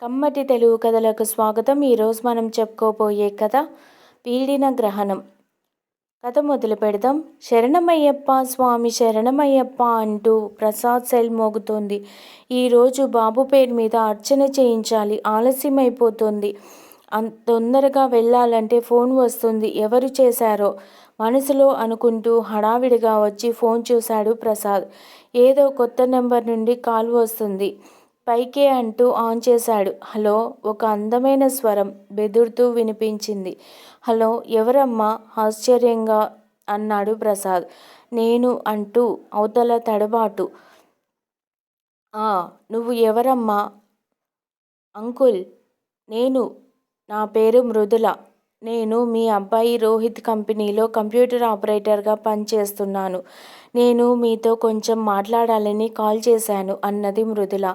కమ్మటి తెలుగు కథలకు స్వాగతం. ఈరోజు మనం చెప్పుకోబోయే కథ పీడిన గ్రహణం. కథ మొదలు పెడదాం. శరణమయ్యప్ప స్వామి శరణమయ్యప్ప అంటూ ప్రసాద్ సెల్ మోగుతోంది. ఈరోజు బాబు పేరు మీద అర్చన చేయించాలి, ఆలస్యమైపోతుంది. తొందరగా వెళ్ళాలంటే ఫోన్ వస్తుంది, ఎవరు చేశారో మనసులో అనుకుంటూ హడావిడిగా వచ్చి ఫోన్ చూశాడు ప్రసాద్. ఏదో కొత్త నెంబర్ నుండి కాల్ వస్తుంది. పైకే అంటూ ఆన్ చేశాడు. హలో, ఒక అందమైన స్వరం బెదురుతూ వినిపించింది. హలో, ఎవరమ్మా? ఆశ్చర్యంగా అన్నాడు ప్రసాద్. నేను అంటూ అవతల తడబాటు. నువ్వు ఎవరమ్మా? అంకుల్, నా పేరు మృదుల. నేను మీ అబ్బాయి రోహిత్ కంపెనీలో కంప్యూటర్ ఆపరేటర్గా పనిచేస్తున్నాను. నేను మీతో కొంచెం మాట్లాడాలని కాల్ చేశాను అన్నది మృదుల.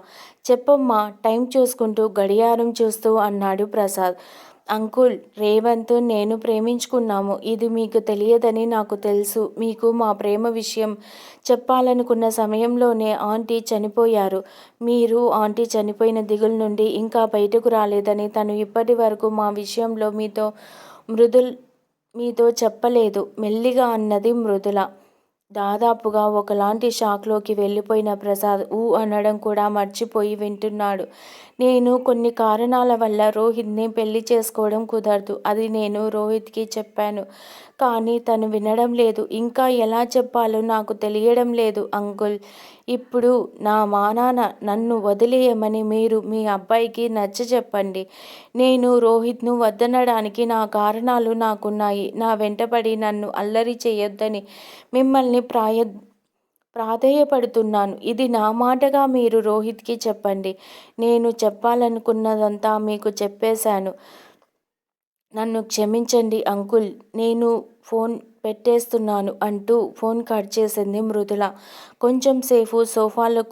చెప్పమ్మా, టైం చూసుకుంటూ గడియారం చూస్తూ అన్నాడు ప్రసాద్. అంకుల్, రేవంత్ నేను ప్రేమించుకున్నాము. ఇది మీకు తెలియదని నాకు తెలుసు. మీకు మా ప్రేమ విషయం చెప్పాలనుకున్న సమయంలోనే ఆంటీ చనిపోయారు. మీరు ఆంటీ చనిపోయిన దిగులు నుండి ఇంకా బయటకు రాలేదని తను ఇప్పటి వరకు మా విషయంలో మీతో చెప్పలేదు మెల్లిగా అన్నది మృదుల. దాదాపుగా ఒకలాంటి షాక్లోకి వెళ్ళిపోయిన ప్రసాద్ అనడం కూడా మర్చిపోయి వింటున్నాడు. నేను కొన్ని కారణాల వల్ల రోహిత్ని పెళ్లి చేసుకోవడం కుదరదు. అది నేను రోహిత్కి చెప్పాను. కానీ తను వినడం లేదు. ఇంకా ఎలా చెప్పాలో నాకు తెలియడం లేదు అంకుల్. ఇప్పుడు నా మానాన నన్ను వదిలేయమని మీరు మీ అబ్బాయికి నచ్చచెప్పండి. నేను రోహిత్ను వద్దనడానికి నా కారణాలు నాకున్నాయి. నా వెంటపడి నన్ను అల్లరి చేయొద్దని మిమ్మల్ని ప్రాధేయపడుతున్నాను. ఇది నా మాటగా మీరు రోహిత్కి చెప్పండి. నేను చెప్పాలనుకున్నదంతా మీకు చెప్పేశాను. నన్ను క్షమించండి అంకుల్, నేను ఫోన్ పెట్టేస్తున్నాను అంటూ ఫోన్ కట్ చేసింది మృదుల. కొంచెం సేపు సోఫాలో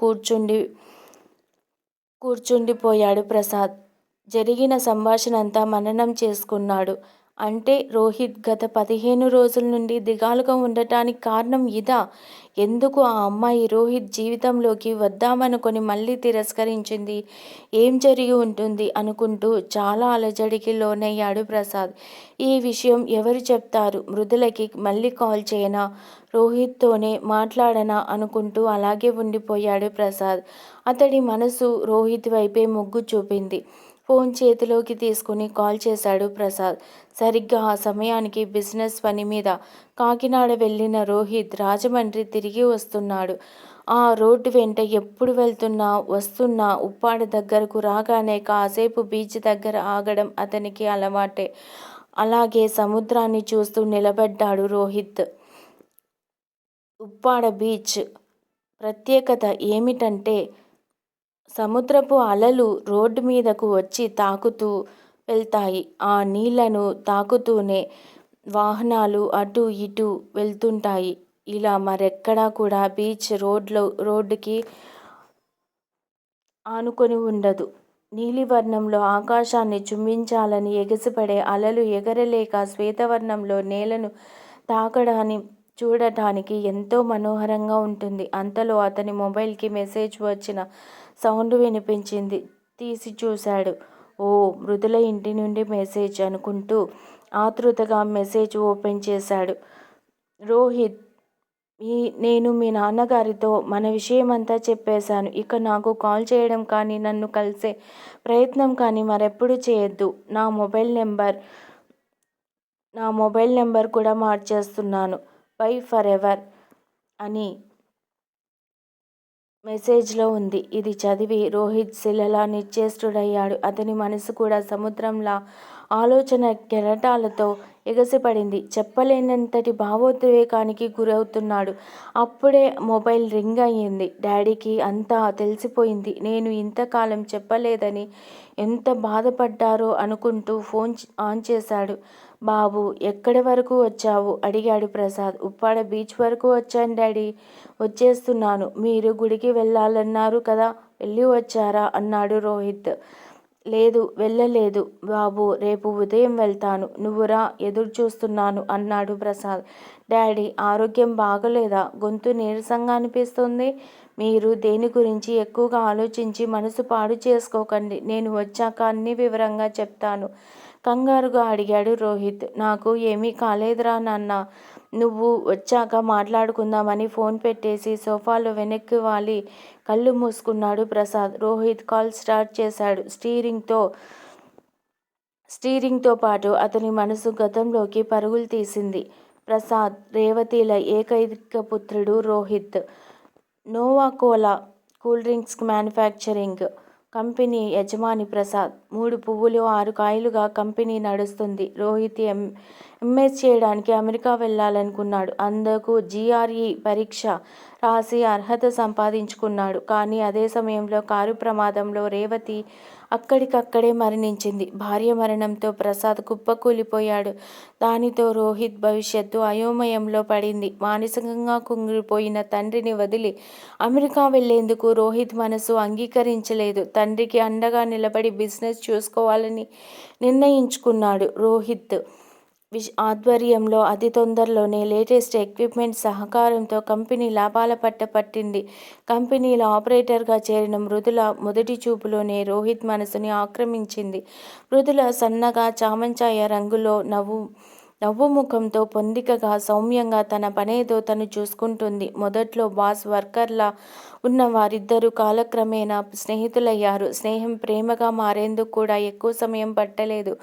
కూర్చుండిపోయాడు ప్రసాద్. జరిగిన సంభాషణ అంతా మననం చేసుకున్నాడు. అంటే రోహిత్ గత 15 రోజుల నుండి దిగాలుగా ఉండటానికి కారణం ఇదా? ఎందుకు ఆ అమ్మాయి రోహిత్ జీవితంలోకి వద్దామనుకొని మళ్ళీ తిరస్కరించింది? ఏం జరిగి ఉంటుంది అనుకుంటూ చాలా అలజడికి లోనయ్యాడు ప్రసాద్. ఈ విషయం ఎవరు చెప్తారు? మృదులకి మళ్ళీ కాల్ చేయనా? రోహిత్తోనే మాట్లాడనా అనుకుంటూ అలాగే ఉండిపోయాడు ప్రసాద్. అతడి మనసు రోహిత్ వైపే మొగ్గు చూపింది. ఫోన్ చేతిలోకి తీసుకుని కాల్ చేశాడు ప్రసాద్. సరిగ్గా ఆ సమయానికి బిజినెస్ పని మీద కాకినాడ వెళ్ళిన రోహిత్ రాజమండ్రి తిరిగి వస్తున్నాడు. ఆ రోడ్డు వెంట ఎప్పుడు వస్తున్నా ఉప్పాడ దగ్గరకు రాగానే కాసేపు బీచ్ దగ్గర ఆగడం అతనికి అలవాటే. అలాగే సముద్రాన్ని చూస్తూ నిలబడ్డాడు రోహిత్. ఉప్పాడ బీచ్ ప్రత్యేకత ఏమిటంటే సముద్రపు అలలు రోడ్డు మీదకు వచ్చి తాకుతూ వెళ్తాయి. ఆ నీళ్లను తాకుతూనే వాహనాలు అటు ఇటు వెళ్తుంటాయి. ఇలా మరెక్కడా కూడా బీచ్ రోడ్డుకి ఆనుకొని ఉండదు. నీలివర్ణంలో ఆకాశాన్ని చుంబించాలని ఎగసిపడే అలలు ఎగరలేక శ్వేతవర్ణంలో నేలను చూడటానికి ఎంతో మనోహరంగా ఉంటుంది. అంతలో అతని మొబైల్కి మెసేజ్ వచ్చిన సౌండ్ వినిపించింది. తీసి చూశాడు. మృదుల ఇంటి నుండి మెసేజ్ అనుకుంటూ ఆతృతగా మెసేజ్ ఓపెన్ చేశాడు. రోహిత్, నేను మీ నాన్నగారితో మన విషయమంతా చెప్పేశాను. ఇక నాకు కాల్ చేయడం కానీ నన్ను కలిసే ప్రయత్నం కానీ మరెప్పుడు చేయొద్దు. నా మొబైల్ నెంబర్ కూడా మార్చేస్తున్నాను. బై ఫర్ ఎవర్ అని మెసేజ్లో ఉంది. ఇది చదివి రోహిత్ శిలలా నిశ్చేష్టుడయ్యాడు. అతని మనసు కూడా సముద్రంలా ఆలోచన కెరటాలతో ఎగసిపడింది. చెప్పలేనంతటి భావోద్వేగానికి గురవుతున్నాడు. అప్పుడే మొబైల్ రింగ్ అయ్యింది. డాడీకి అంతా తెలిసిపోయింది. నేను ఇంతకాలం చెప్పలేదని ఎంత బాధపడ్డారో అనుకుంటూ ఫోన్ ఆన్ చేశాడు. బాబు, ఎక్కడి వరకు వచ్చావు? అడిగాడు ప్రసాద్. ఉప్పాడ బీచ్ వరకు వచ్చాను డాడీ, వచ్చేస్తున్నాను. మీరు గుడికి వెళ్ళాలన్నారు కదా, వెళ్ళి వచ్చారా అన్నాడు రోహిత్. లేదు, వెళ్ళలేదు బాబు, రేపు ఉదయం వెళ్తాను. నువ్వురా, ఎదురు చూస్తున్నాను అన్నాడు ప్రసాద్. డాడీ ఆరోగ్యం బాగలేదా? గొంతు నీరసంగా అనిపిస్తుంది. మీరు దేని గురించి ఎక్కువగా ఆలోచించి మనసు పాడు చేసుకోకండి. నేను వచ్చాక అన్ని వివరంగా చెప్తాను కంగారుగా అడిగాడు రోహిత్. నాకు ఏమీ కాలేదురా నాన్న, నువ్వు వచ్చాక మాట్లాడుకుందామని ఫోన్ పెట్టేసి సోఫాలో వెనక్కి వాలి కళ్ళు మూసుకున్నాడు ప్రసాద్. రోహిత్ కాల్ స్టార్ట్ చేశాడు. స్టీరింగ్తో పాటు అతని మనసు గతంలోకి పరుగులు తీసింది. ప్రసాద్, రేవతిల ఏకైక పుత్రుడు Rohit. Nova Cola cool drinks manufacturing company యజమాని ప్రసాద్. 3 పువ్వులు 6 కాయలుగా కంపెనీ నడుస్తుంది. రోహిత్ ఎంఎస్ చేయడానికి అమెరికా వెళ్ళాలనుకున్నాడు. అందుకు జీఆర్ఈ పరీక్ష రాసి అర్హత సంపాదించుకున్నాడు. కానీ అదే సమయంలో కారు ప్రమాదంలో రేవతి అక్కడికక్కడే మరణించింది. భార్య మరణంతో ప్రసాద్ కుప్పకూలిపోయాడు. దానితో రోహిత్ భవిష్యత్తు అయోమయంలో పడింది. మానసికంగా కుంగిపోయిన తండ్రిని వదిలి అమెరికా వెళ్లేందుకు రోహిత్ మనసు అంగీకరించలేదు. తండ్రికి అండగా నిలబడి బిజినెస్ చూసుకోవాలని నిర్ణయించుకున్నాడు. రోహిత్ ఆధ్వర్యంలో అతి తొందరలోనే లేటెస్ట్ ఎక్విప్మెంట్ సహకారంతో కంపెనీ లాభాల పట్ట పట్టింది. కంపెనీలో ఆపరేటర్గా చేరిన మృదుల మొదటి చూపులోనే రోహిత్ మనసుని ఆక్రమించింది. మృదుల సన్నగా చామంచాయ రంగులో నవ్వు ముఖంతో పొందికగా సౌమ్యంగా తన పనేదో తను చూసుకుంటుంది. మొదట్లో బాస్ వర్కర్లా ఉన్న వారిద్దరూ కాలక్రమేణా స్నేహితులయ్యారు. స్నేహం ప్రేమగా మారేందుకు కూడా ఎక్కువ సమయం పట్టలేదు.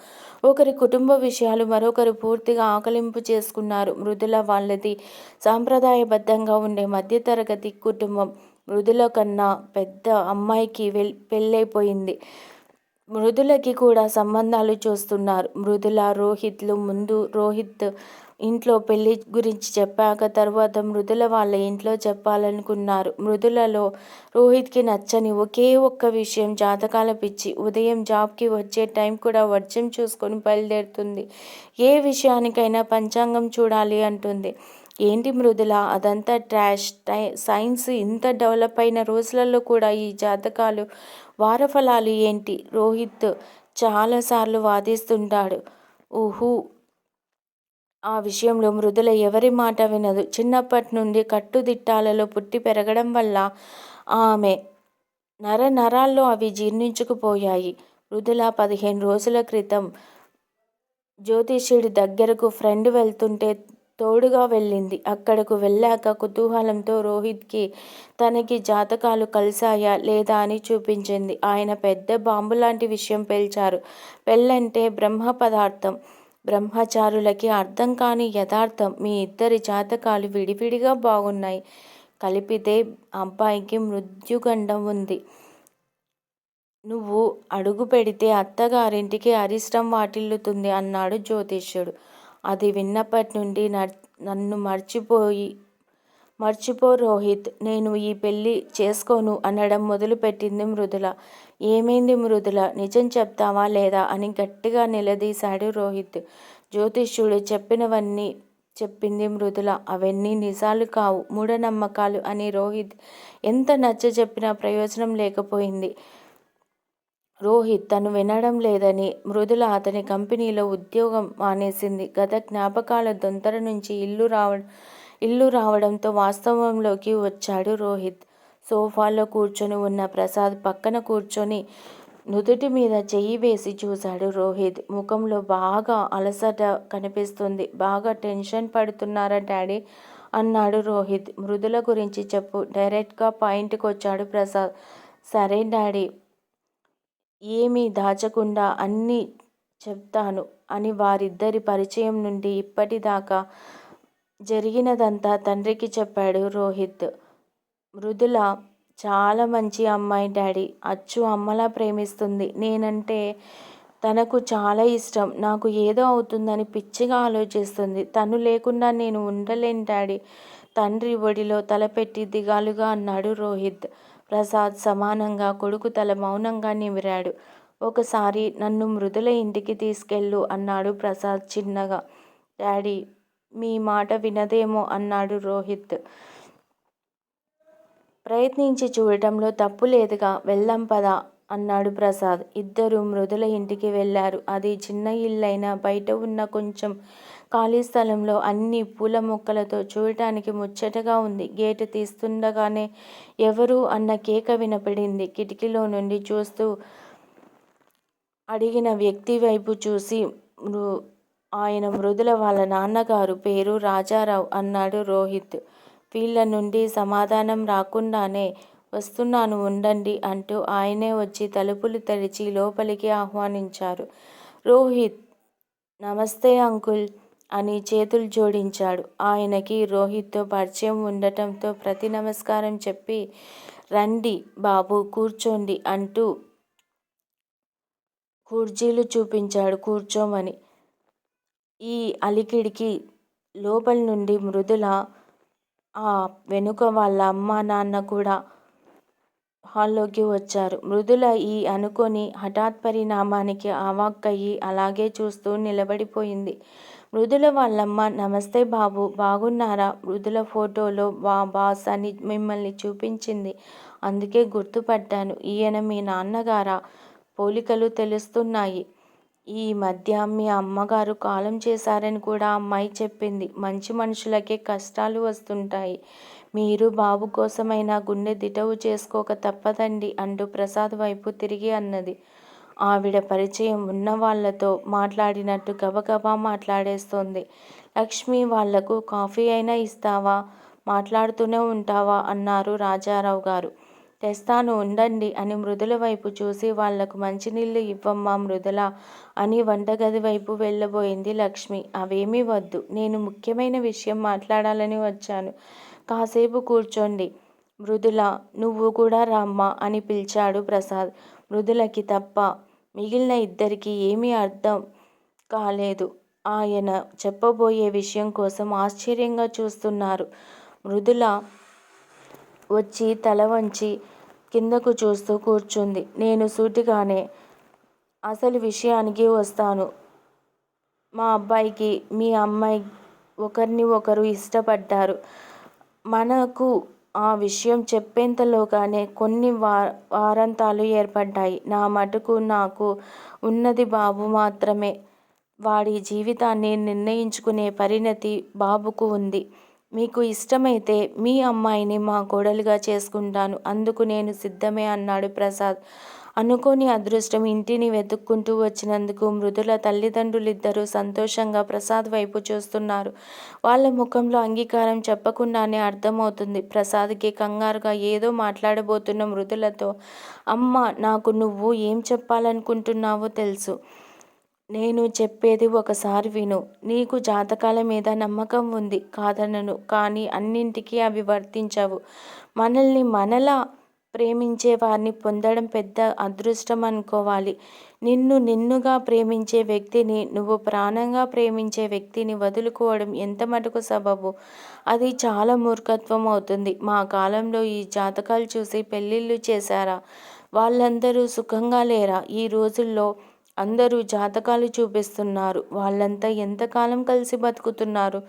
ఒకరి కుటుంబ విషయాలు మరొకరు పూర్తిగా ఆకలింపు చేసుకున్నారు. మృదుల వాళ్ళది సాంప్రదాయబద్ధంగా ఉండే మధ్యతరగతి కుటుంబం. మృదుల కన్నా పెద్ద అమ్మాయికి పెళ్ళైపోయింది. మృదులకి కూడా సంబంధాలు చూస్తున్నారు. మృదుల, రోహిత్లు ముందు రోహిత్ ఇంట్లో పెళ్లి గురించి చెప్పాక తరువాత మృదుల వాళ్ళ ఇంట్లో చెప్పాలనుకున్నారు. మృదులలో రోహిత్కి నచ్చని ఒకే ఒక్క విషయం జాతకాల పిచ్చి. ఉదయం జాబ్కి వచ్చే టైం కూడా వర్జం చూసుకొని బయలుదేరుతుంది. ఏ విషయానికైనా పంచాంగం చూడాలి అంటుంది. ఏంటి మృదుల, అదంతా ట్రాష్. సైన్స్ ఇంత డెవలప్ అయిన రోజులలో కూడా ఈ జాతకాలు వారఫలాలు ఏంటి? రోహిత్ చాలాసార్లు వాదిస్తుంటాడు. ఊహు ఆ విషయంలో మృదుల ఎవరి మాట వినదు. చిన్నప్పటి నుండి కట్టుదిట్టాలలో పుట్టి పెరగడం వల్ల ఆమె నరాల్లో అవి జీర్ణించుకుపోయాయి. మృదుల 15 రోజుల క్రితం జ్యోతిష్యుడి దగ్గరకు ఫ్రెండ్ వెళ్తుంటే తోడుగా వెళ్ళింది. అక్కడకు వెళ్ళాక కుతూహలంతో రోహిత్కి తనకి జాతకాలు కలిశాయా లేదా అని చూపించింది. ఆయన పెద్ద బాంబులాంటి విషయం పేల్చారు. పెళ్ళంటే బ్రహ్మ పదార్థం, బ్రహ్మచారులకి అర్థం కాని యథార్థం. మీ ఇద్దరి జాతకాలు విడివిడిగా బాగున్నాయి, కలిపితే అబ్బాయికి మృత్యుగండం ఉంది. నువ్వు అడుగు పెడితే అత్తగారింటికి అరిష్టం వాటిల్లుతుంది అన్నాడు జ్యోతిష్యుడు. అది విన్నప్పటి నుండి నన్ను మర్చిపో రోహిత్, నేను ఈ పెళ్ళి చేసుకోను అనడం మొదలుపెట్టింది మృదుల. ఏమైంది మృదుల, నిజం చెప్తావా లేదా అని గట్టిగా నిలదీశాడు రోహిత్. జ్యోతిష్యుడు చెప్పినవన్నీ చెప్పింది మృదుల. అవన్నీ నిజాలు కావు, మూఢనమ్మకాలు అని రోహిత్ ఎంత నచ్చ చెప్పినా ప్రయోజనం లేకపోయింది. రోహిత్ తను వినడం లేదని మృదుల అతని కంపెనీలో ఉద్యోగం మానేసింది. గత జ్ఞాపకాల దొంతర నుంచి ఇల్లు రావడంతో వాస్తవంలోకి వచ్చాడు రోహిత్. సోఫాలో కూర్చొని ఉన్న ప్రసాద్ పక్కన కూర్చొని నుదుటి మీద చెయ్యి వేసి చూశాడు రోహిత్. ముఖంలో బాగా అలసట కనిపిస్తుంది. బాగా టెన్షన్ పడుతున్నారా డాడీ అన్నాడు రోహిత్. మృదుల గురించి చెప్పు, డైరెక్ట్గా పాయింట్కి వచ్చాడు ప్రసాద్. సరే డాడీ, ఏమీ దాచకుండా అన్నీ చెప్తాను అని వారిద్దరి పరిచయం నుండి ఇప్పటిదాకా జరిగినదంతా తండ్రికి చెప్పాడు రోహిత్. మృదుల చాలా మంచి అమ్మాయి డాడీ, అచ్చు అమ్మలా ప్రేమిస్తుంది. నేనంటే తనకు చాలా ఇష్టం. నాకు ఏదో అవుతుందని పిచ్చిగా ఆలోచిస్తుంది. తను లేకుండా నేను ఉండలేను డాడీ, తండ్రి ఒడిలో తలపెట్టి దిగాలుగా అన్నాడు రోహిత్. ప్రసాద్ సమానంగా కొడుకు తల మౌనంగా నిమిరాడు. ఒకసారి నన్ను మృదుల ఇంటికి తీసుకెళ్ళు అన్నాడు ప్రసాద్ చిన్నగా. డాడీ మీ మాట వినదేమో అన్నాడు రోహిత్. ప్రయత్నించి చూడటంలో తప్పు లేదుగా, వెళ్దాం పద అన్నాడు ప్రసాద్. ఇద్దరూ మృదుల ఇంటికి వెళ్లారు. అది చిన్న ఇల్లైనా బయట ఉన్న కొంచెం ఖాళీ స్థలంలో అన్ని పూల మొక్కలతో చూడటానికి ముచ్చటగా ఉంది. గేటు తీస్తుండగానే ఎవరు అన్న కేక వినపడింది. కిటికీలో నుండి చూస్తూ అడిగిన వ్యక్తి వైపు చూసి ఆయన మృదుల వాళ్ళ నాన్నగారు, పేరు రాజారావు అన్నాడు రోహిత్. వీళ్ళ నుండి సమాధానం రాకుండానే వస్తున్నాను ఉండండి అంటూ ఆయనే వచ్చి తలుపులు తెరిచి లోపలికి ఆహ్వానించారు. రోహిత్ నమస్తే అంకుల్ అని చేతులు జోడించాడు. ఆయనకి రోహిత్తో పరిచయం ఉండటంతో ప్రతి నమస్కారం చెప్పి రండి బాబు కూర్చోండి అంటూ కుర్చీలు చూపించాడు కూర్చోమని. ఈ అలికిడికి లోపలి నుండి మృదుల, ఆ వెనుక వాళ్ళ అమ్మ నాన్న కూడా హాల్లోకి వచ్చారు. మృదుల ఈ అనుకోని హఠాత్ పరిణామానికి అవాక్కయ్యి అలాగే చూస్తూ నిలబడిపోయింది. మృదుల వాళ్ళమ్మ నమస్తే బాబు బాగున్నారా? మృదుల ఫోటోలో బాస్ అని మిమ్మల్ని చూపించింది. అందుకే గుర్తుపట్టాను. ఈయన మీ నాన్నగారా? పోలికలు తెలుస్తున్నాయి. ఈ మధ్య మీ అమ్మగారు కాలం చేశారని కూడా అమ్మాయి చెప్పింది. మంచి మనుషులకే కష్టాలు వస్తుంటాయి. మీరు బాబు కోసమైనా గుండె దిటవు చేసుకోక తప్పదండి అంటూ ప్రసాద్ వైపు తిరిగి అన్నది. ఆవిడ పరిచయం ఉన్న వాళ్లతో మాట్లాడినట్టు గబగబా మాట్లాడేస్తోంది. లక్ష్మి వాళ్లకు కాఫీ అయినా ఇస్తావా? మాట్లాడుతూనే ఉంటావా అన్నారు రాజారావు గారు. తెస్తాను ఉండండి అని మృదుల వైపు చూసి వాళ్లకు మంచినీళ్ళు ఇవ్వమ్మా మృదుల అని వంటగది వైపు వెళ్ళబోయింది లక్ష్మి. అవేమీ వద్దు, నేను ముఖ్యమైన విషయం మాట్లాడాలని వచ్చాను. కాసేపు కూర్చోండి. మృదుల నువ్వు కూడా రామ్మా అని పిలిచాడు ప్రసాద్. మృదులకి తప్ప మిగిలిన ఇద్దరికీ ఏమీ అర్థం కాలేదు. ఆయన చెప్పబోయే విషయం కోసం ఆశ్చర్యంగా చూస్తున్నారు. మృదుల వచ్చి తల వంచి కిందకు చూస్తూ కూర్చుంది. నేను సూటిగానే అసలు విషయానికి వస్తాను. మా అబ్బాయికి మీ అమ్మాయి ఒకరిని ఒకరు ఇష్టపడ్డారు. మనకు ఆ విషయం చెప్పేంతలోగానే కొన్ని వారంతాలు ఏర్పడ్డాయి. నా మటుకు నాకు ఉన్నది బాబు మాత్రమే. వాడి జీవితాన్ని నిర్ణయించుకునే పరిణతి బాబుకు ఉంది. మీకు ఇష్టమైతే మీ అమ్మాయిని మా కోడలిగా చేసుకుంటాను. అందుకు నేను సిద్ధమే అన్నాడు ప్రసాద్. అనుకోని అదృష్టం ఇంటిని వెతుక్కుంటూ వచ్చినందుకు మృదుల తల్లిదండ్రులిద్దరూ సంతోషంగా ప్రసాద్ వైపు చూస్తున్నారు. వాళ్ళ ముఖంలో అంగీకారం చెప్పకుండానే అర్థమవుతుంది. ప్రసాద్కి కంగారుగా ఏదో మాట్లాడబోతున్న మృదులతో, అమ్మా నాకు నువ్వు ఏం చెప్పాలనుకుంటున్నావో తెలుసు. నేను చెప్పేది ఒకసారి విను. నీకు జాతకాల మీద నమ్మకం ఉంది, కాదనను. కానీ అన్నింటికీ అవి వర్తించవు. మనల్ని మనలా ప్రేమించే వారిని పొందడం పెద్ద అదృష్టం అనుకోవాలి. నిన్నుగా ప్రేమించే వ్యక్తిని, నువ్వు ప్రాణంగా ప్రేమించే వ్యక్తిని వదులుకోవడం ఎంత మటుకు సబబు? అది చాలా మూర్ఖత్వం అవుతుంది. మా కాలంలో ఈ జాతకాలు చూసి పెళ్ళిళ్ళు చేశారా? వాళ్ళందరూ సుఖంగా లేరా? ఈ రోజుల్లో అందరూ జాతకాలు చూపిస్తున్నారు. వాళ్ళంతా ఎంతకాలం కలిసి బతుకుతున్నారు?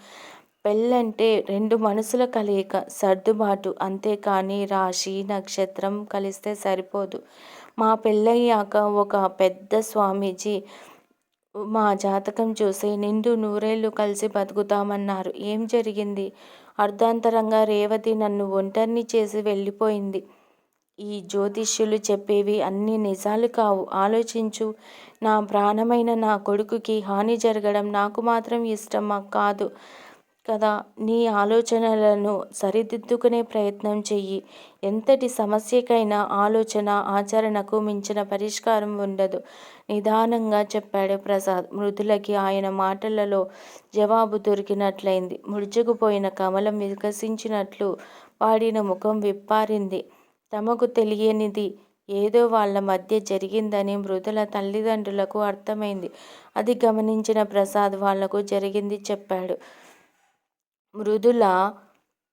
పెళ్ళంటే రెండు మనసుల కలయిక, సర్దుబాటు, అంతేకాని రాశి నక్షత్రం కలిస్తే సరిపోదు. మా పెళ్ళయ్యాక ఒక పెద్ద స్వామీజీ మా జాతకం చూసి నిండు నూరేళ్లు కలిసి బతుకుతామన్నారు. ఏం జరిగింది? అర్ధాంతరంగా రేవతి నన్ను ఒంటరిని చేసి వెళ్ళిపోయింది. ఈ జ్యోతిష్యులు చెప్పేవి అన్నీ నిజాలు కావు. ఆలోచించు. నా ప్రాణమైన నా కొడుకుకి హాని జరగడం నాకు మాత్రం ఇష్టమా? కాదు కదా. నీ ఆలోచనలను సరిదిద్దుకునే ప్రయత్నం చెయ్యి. ఎంతటి సమస్యకైనా ఆలోచన, ఆచరణకు మించిన పరిష్కారం ఉండదు నిదానంగా చెప్పాడు ప్రసాద్. మృదులకి ఆయన మాటలలో జవాబు దొరికినట్లయింది. ముడుచుకుపోయిన కమలం వికసించినట్లు వాడిన ముఖం విప్పారింది. తమకు తెలియనిది ఏదో వాళ్ళ మధ్య జరిగిందని మృదుల తల్లిదండ్రులకు అర్థమైంది. అది గమనించిన ప్రసాద్ వాళ్లకు జరిగింది చెప్పాడు. మృదుల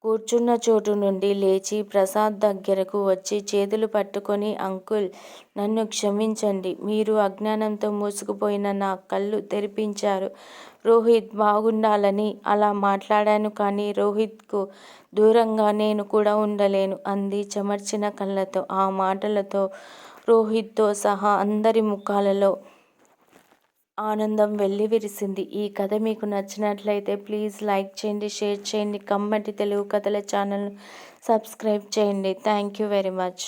కూర్చున్న చోటు నుండి లేచి ప్రసాద్ దగ్గరకు వచ్చి చేతులు పట్టుకొని, అంకుల్ నన్ను క్షమించండి. మీరు అజ్ఞానంతో మూసుకుపోయిన నా కళ్ళు తెరిపించారు. రోహిత్ బాగుండాలని అలా మాట్లాడాను. కానీ రోహిత్కు దూరంగా నేను కూడా ఉండలేను అంది చెమర్చిన కళ్ళతో. ఆ మాటలతో రోహిత్తో సహా అందరి ముఖాలలో ఆనందం వెల్లివిరిసింది. ఈ కథ మీకు నచ్చినట్లయితే ప్లీజ్ లైక్ చేయండి, షేర్ చేయండి, కమ్మటి తెలుగు కథల ఛానల్‌ను సబ్స్క్రైబ్ చేయండి. Thank you very much.